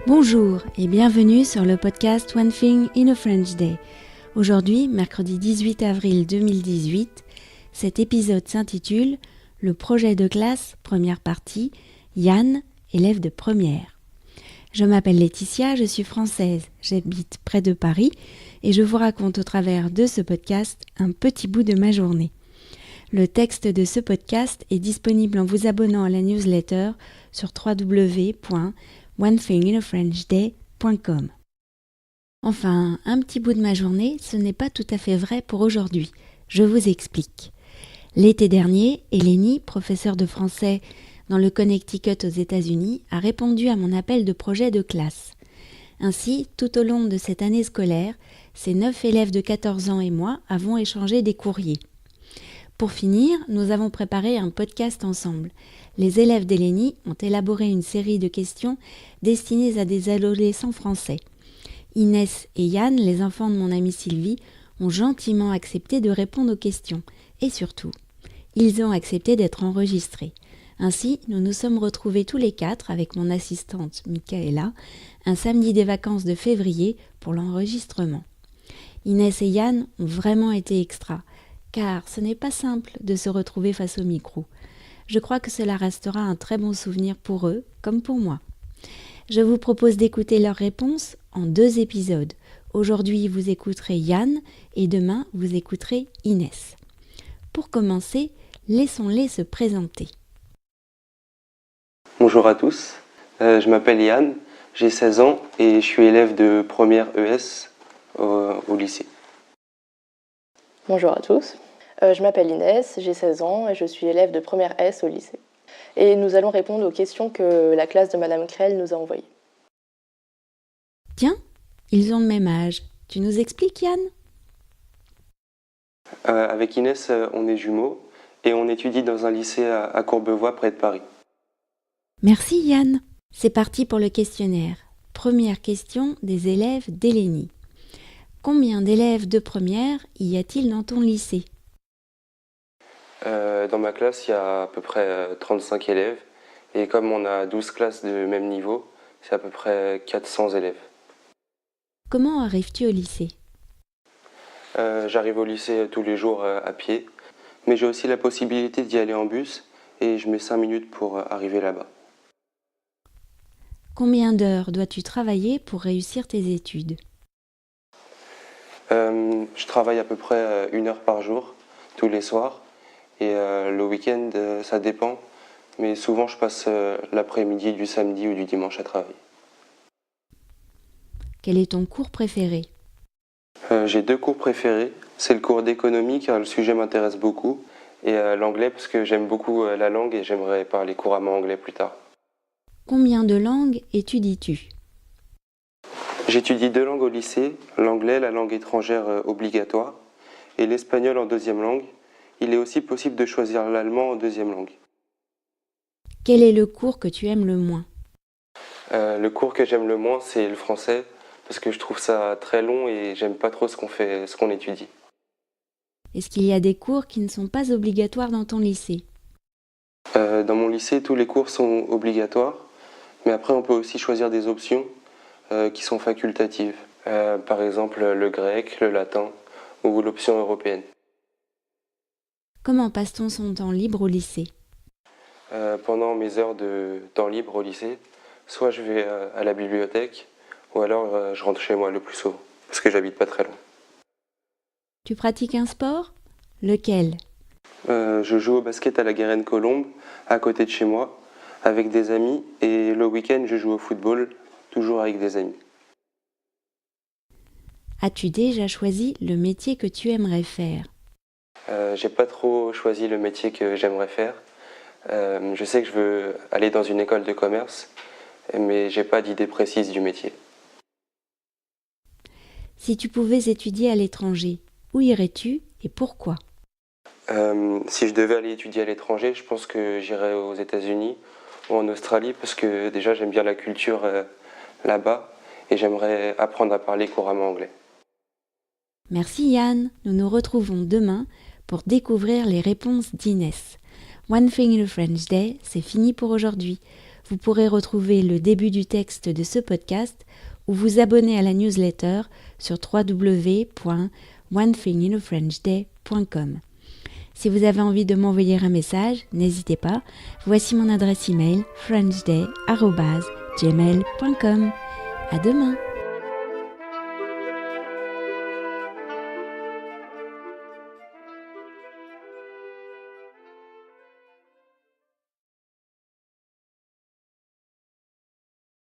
Bonjour et bienvenue sur le podcast One Thing in a French Day. Aujourd'hui, mercredi 18 avril 2018, cet épisode s'intitule « Le projet de classe, première partie, Yann, élève de première ». Je m'appelle Laetitia, je suis française, j'habite près de Paris et je vous raconte au travers de ce podcast un petit bout de ma journée. Le texte de ce podcast est disponible en vous abonnant à la newsletter sur www.onethinginafrenchday.com. Enfin, un petit bout de ma journée, ce n'est pas tout à fait vrai pour aujourd'hui. Je vous explique. L'été dernier, Eleni, professeure de français dans le Connecticut aux États-Unis, a répondu à mon appel de projet de classe. Ainsi, tout au long de cette année scolaire, ces 9 élèves de 14 ans et moi avons échangé des courriers. Pour finir, nous avons préparé un podcast ensemble. Les élèves d'Eleni ont élaboré une série de questions destinées à des adolescents français. Inès et Yann, les enfants de mon amie Sylvie, ont gentiment accepté de répondre aux questions. Et surtout, ils ont accepté d'être enregistrés. Ainsi, nous nous sommes retrouvés tous les 4 avec mon assistante Michaela un samedi des vacances de février pour l'enregistrement. Inès et Yann ont vraiment été extra, car ce n'est pas simple de se retrouver face au micro. Je crois que cela restera un très bon souvenir pour eux, comme pour moi. Je vous propose d'écouter leurs réponses en 2 épisodes. Aujourd'hui, vous écouterez Yann et demain, vous écouterez Inès. Pour commencer, laissons-les se présenter. Bonjour à tous, je m'appelle Yann, j'ai 16 ans et je suis élève de première ES au lycée. Bonjour à tous, je m'appelle Inès, j'ai 16 ans et je suis élève de première S au lycée. Et nous allons répondre aux questions que la classe de Madame Creel nous a envoyées. Tiens, ils ont le même âge. Tu nous expliques, Yann ? Avec Inès, on est jumeaux et on étudie dans un lycée à Courbevoie près de Paris. Merci Yann. C'est parti pour le questionnaire. Première question des élèves d'Eleni. Combien d'élèves de première y a-t-il dans ton lycée ? Dans ma classe, il y a à peu près 35 élèves et comme on a 12 classes de même niveau, c'est à peu près 400 élèves. Comment arrives-tu au lycée ? J'arrive au lycée tous les jours à pied, mais j'ai aussi la possibilité d'y aller en bus et je mets 5 minutes pour arriver là-bas. Combien d'heures dois-tu travailler pour réussir tes études ? Je travaille à peu près 1 heure par jour, tous les soirs. Et le week-end, ça dépend. Mais souvent, je passe l'après-midi du samedi ou du dimanche à travailler. Quel est ton cours préféré ? J'ai 2 cours préférés. C'est le cours d'économie car le sujet m'intéresse beaucoup. Et l'anglais parce que j'aime beaucoup la langue et j'aimerais parler couramment anglais plus tard. Combien de langues étudies-tu ? J'étudie 2 langues au lycée. L'anglais, la langue étrangère obligatoire. Et l'espagnol en 2e langue. Il est aussi possible de choisir l'allemand en 2e langue. Quel est le cours que tu aimes le moins ? Le cours que j'aime le moins, c'est le français, parce que je trouve ça très long et j'aime pas trop ce qu'on étudie. Est-ce qu'il y a des cours qui ne sont pas obligatoires dans ton lycée ? Dans mon lycée, tous les cours sont obligatoires, mais après on peut aussi choisir des options qui sont facultatives. Par exemple le grec, le latin ou l'option européenne. Comment passe-t-on son temps libre au lycée ? Pendant mes heures de temps libre au lycée, soit je vais à la bibliothèque, ou alors je rentre chez moi le plus souvent, parce que j'habite pas très loin. Tu pratiques un sport ? Lequel ? Je joue au basket à la Garenne-Colombe, à côté de chez moi, avec des amis, et le week-end je joue au football, toujours avec des amis. As-tu déjà choisi le métier que tu aimerais faire ? J'ai pas trop choisi le métier que j'aimerais faire. Je sais que je veux aller dans une école de commerce, mais j'ai pas d'idée précise du métier. Si tu pouvais étudier à l'étranger, où irais-tu et pourquoi ? Si je devais aller étudier à l'étranger, je pense que j'irais aux États-Unis ou en Australie parce que déjà j'aime bien la culture là-bas et j'aimerais apprendre à parler couramment anglais. Merci Yann, nous nous retrouvons demain pour découvrir les réponses d'Inès. One Thing in a French Day, c'est fini pour aujourd'hui. vous pourrez retrouver le début du texte de ce podcast ou vous abonner à la newsletter sur www.onethinginafrenchday.com. Si vous avez envie de m'envoyer un message, n'hésitez pas. Voici mon adresse email frenchday@gmail.com. À demain!